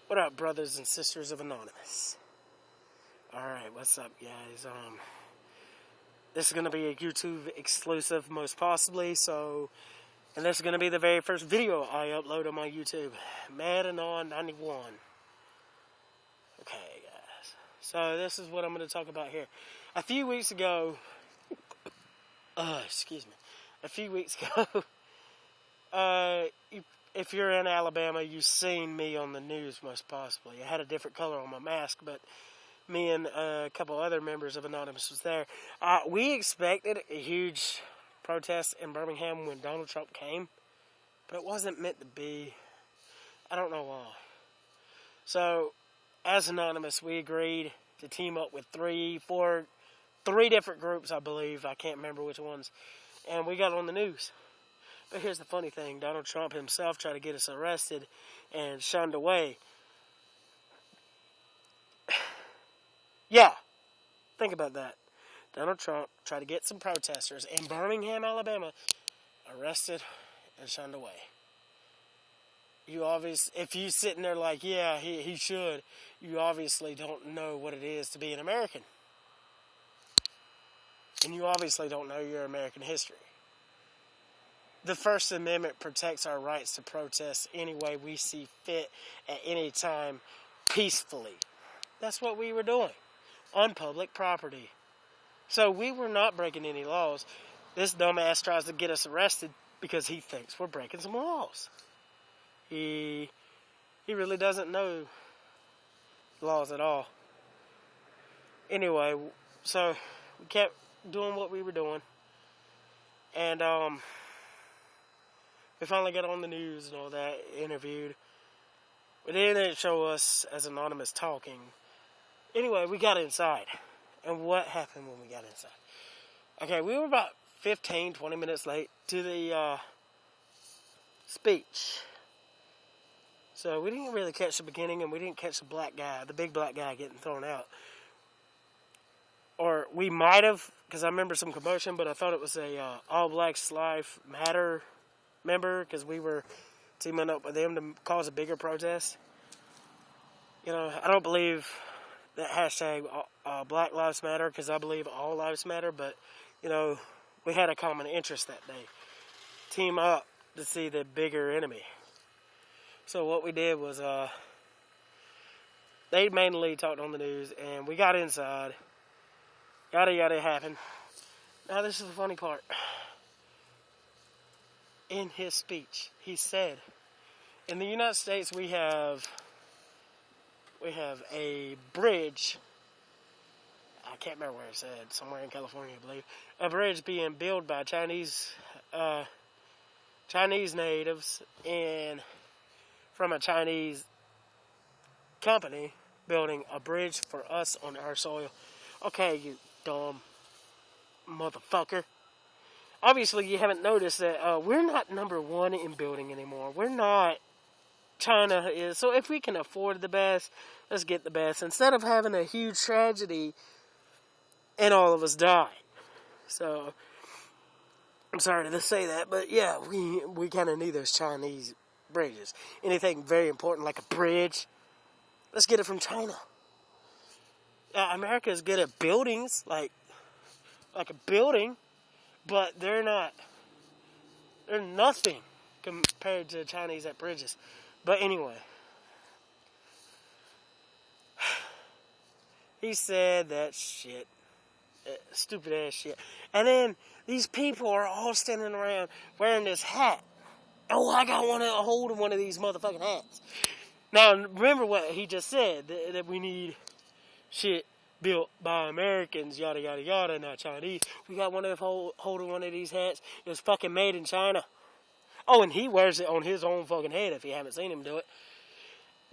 What up, brothers and sisters of Anonymous? Alright, what's up, guys? This is going to be a YouTube exclusive, most possibly, and this is going to be the very first video I upload on my YouTube. Madanon 91. Okay, guys. So, this is what I'm going to talk about here. A few weeks ago, if you're in Alabama, you've seen me on the news, most possibly. I had a different color on my mask, but me and a couple other members of Anonymous was there. We expected a huge protest in Birmingham when Donald Trump came, but it wasn't meant to be. I don't know why. So, as Anonymous, we agreed to team up with three different groups, I believe. I can't remember which ones. And we got on the news. But here's the funny thing. Donald Trump himself tried to get us arrested and shunned away. Yeah. Think about that. Donald Trump tried to get some protesters in Birmingham, Alabama, arrested and shunned away. If you sitting there like, yeah, he should, you obviously don't know what it is to be an American. And you obviously don't know your American history. The First Amendment protects our rights to protest any way we see fit at any time peacefully. That's what we were doing on public property. So we were not breaking any laws. This dumbass tries to get us arrested because he thinks we're breaking some laws. He really doesn't know laws at all. Anyway, so we kept doing what we were doing. And we finally got on the news and all that, interviewed. But they didn't show us as Anonymous talking. Anyway, we got inside. And what happened when we got inside? Okay, we were about 15, 20 minutes late to the speech. So we didn't really catch the beginning, and we didn't catch the big black guy getting thrown out. Or we might have, because I remember some commotion, but I thought it was a All Blacks Lives Matter member, because we were teaming up with them to cause a bigger protest. You know, I don't believe that hashtag Black Lives Matter, because I believe all lives matter, but, you know, we had a common interest that day. Team up to see the bigger enemy. So what we did was, they mainly talked on the news, and we got inside. Yada yada happened. Now this is the funny part. In his speech, he said, in the United States we have a bridge. I can't remember where it said, somewhere in California, I believe. A bridge being built by Chinese natives and from a Chinese company building a bridge for us on our soil. Okay, you dumb motherfucker. Obviously, you haven't noticed that we're not number one in building anymore. We're not. China is. So if we can afford the best, let's get the best. Instead of having a huge tragedy and all of us die. So, I'm sorry to say that, but yeah, we kind of need those Chinese bridges. Anything very important like a bridge, let's get it from China. America is good at buildings, like a building, but they're nothing compared to Chinese at bridges. But anyway, he said that shit, stupid ass shit. And then these people are all standing around wearing this hat. Oh, I got a hold of one of these motherfucking hats. Now, remember what he just said, that we need shit built by Americans, yada, yada, yada, not Chinese. We got holding one of these hats. It was fucking made in China. Oh, and he wears it on his own fucking head if you haven't seen him do it.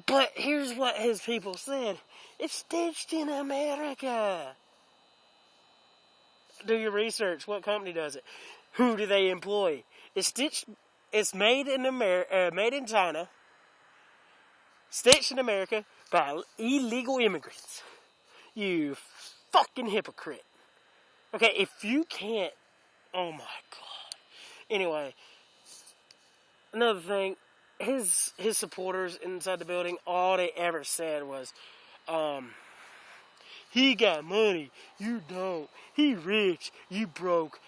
But here's what his people said. It's stitched in America. Do your research. What company does it? Who do they employ? It's made in China, stitched in America by illegal immigrants. You fucking hypocrite. Okay, if you can't... Oh my God. Anyway, another thing, his supporters inside the building, all they ever said was, he got money, you don't. He rich, you broke.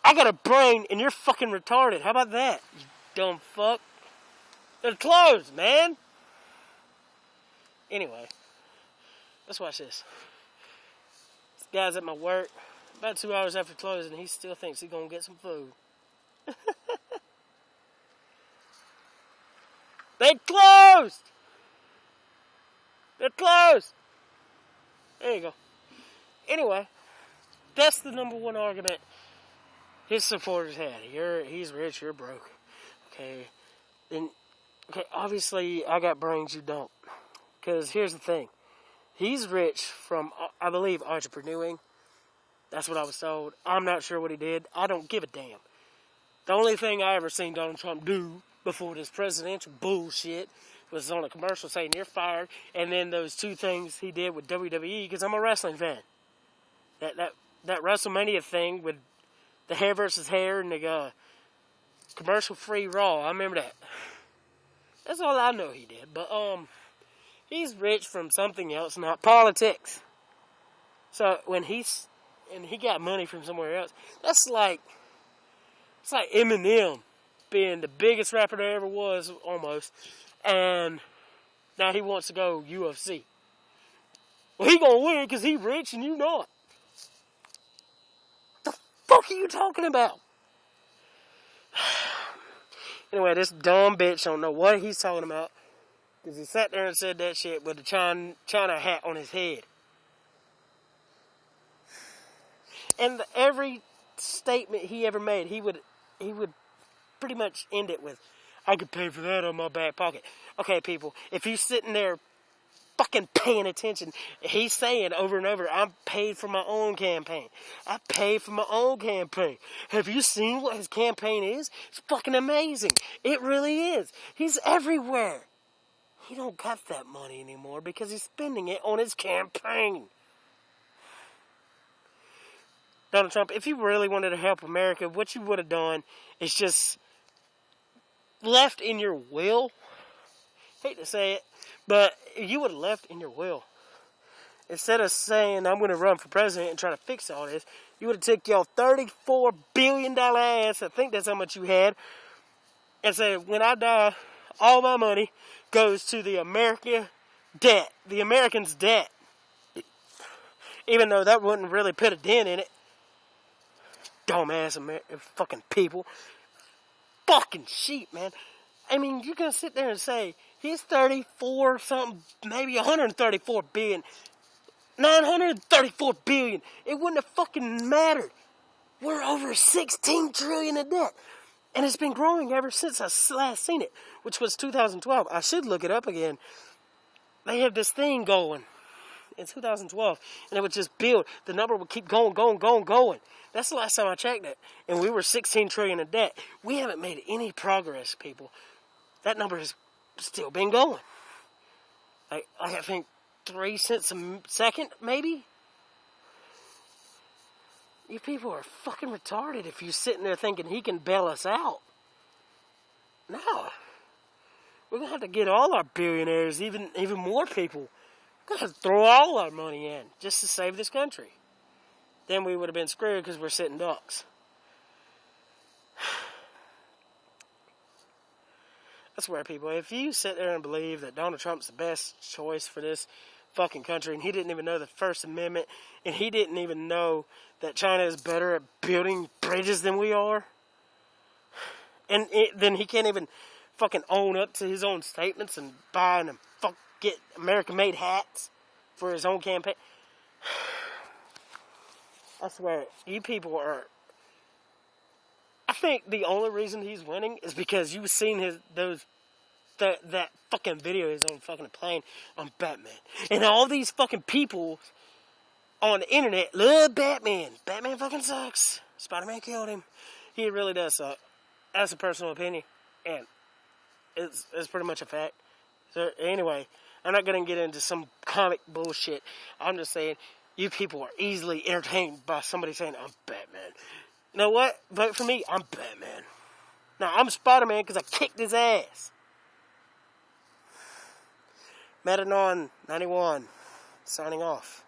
I got a brain and you're fucking retarded. How about that, you dumb fuck? They're closed, man. Anyway, let's watch this. This guy's at my work about 2 hours after closing, and he still thinks he's gonna get some food. They closed! They're closed! There you go. Anyway, that's the number one argument his supporters had. He's rich, you're broke. Okay, obviously I got brains, you don't. Because here's the thing. He's rich from, I believe, entrepreneuring. That's what I was told. I'm not sure what he did. I don't give a damn. The only thing I ever seen Donald Trump do before this presidential bullshit was on a commercial saying you're fired, and then those two things he did with WWE, because I'm a wrestling fan. That WrestleMania thing with the hair versus hair and the commercial-free Raw. I remember that. That's all I know he did. But he's rich from something else, not politics. So when he got money from somewhere else, it's like Eminem being the biggest rapper there ever was, almost, and now he wants to go UFC. Well, he gonna win because he rich and you not. The fuck are you talking about? Anyway, this dumb bitch don't know what he's talking about because he sat there and said that shit with a China hat on his head. And every statement he ever made, he would pretty much end it with, I could pay for that on my back pocket. Okay, people, if you're sitting there fucking paying attention, he's saying over and over, I'm paid for my own campaign. I pay for my own campaign. Have you seen what his campaign is? It's fucking amazing. It really is. He's everywhere. He don't got that money anymore because he's spending it on his campaign. Donald Trump, if you really wanted to help America, what you would have done is just left in your will. Hate to say it, but you would have left in your will. Instead of saying, I'm going to run for president and try to fix all this, you would have took your $34 billion ass, I think that's how much you had, and said, when I die, all my money goes to the Americans' debt. Even though that wouldn't really put a dent in it. Dumbass fucking people. Fucking sheep, man. I mean, you're going to sit there and say, he's 34 something, maybe 134 billion. 934 billion. It wouldn't have fucking mattered. We're over 16 trillion in debt. And it's been growing ever since I last seen it, which was 2012. I should look it up again. They have this thing going in 2012, and it would just build. The number would keep going. That's the last time I checked it. And we were 16 trillion in debt. We haven't made any progress, people. That number has still been going. I think 3 cents a second, maybe? You people are fucking retarded if you're sitting there thinking he can bail us out. No. We're going to have to get all our billionaires, even more people. We're going to have to throw all our money in just to save this country. Then we would have been screwed because we're sitting ducks. I swear, people, if you sit there and believe that Donald Trump's the best choice for this fucking country, and he didn't even know the First Amendment, and he didn't even know that China is better at building bridges than we are, and then he can't even fucking own up to his own statements and buy and get American-made hats for his own campaign. I swear, you people are... I think the only reason he's winning is because you've seen that fucking video he's on fucking plane on Batman. And all these fucking people on the internet love Batman. Batman fucking sucks. Spider-Man killed him. He really does suck. That's a personal opinion. And it's pretty much a fact. So anyway, I'm not going to get into some comic bullshit. I'm just saying, you people are easily entertained by somebody saying, I'm Batman. You know what? Vote for me. I'm Batman. Now, I'm Spider-Man because I kicked his ass. Metanon 91, signing off.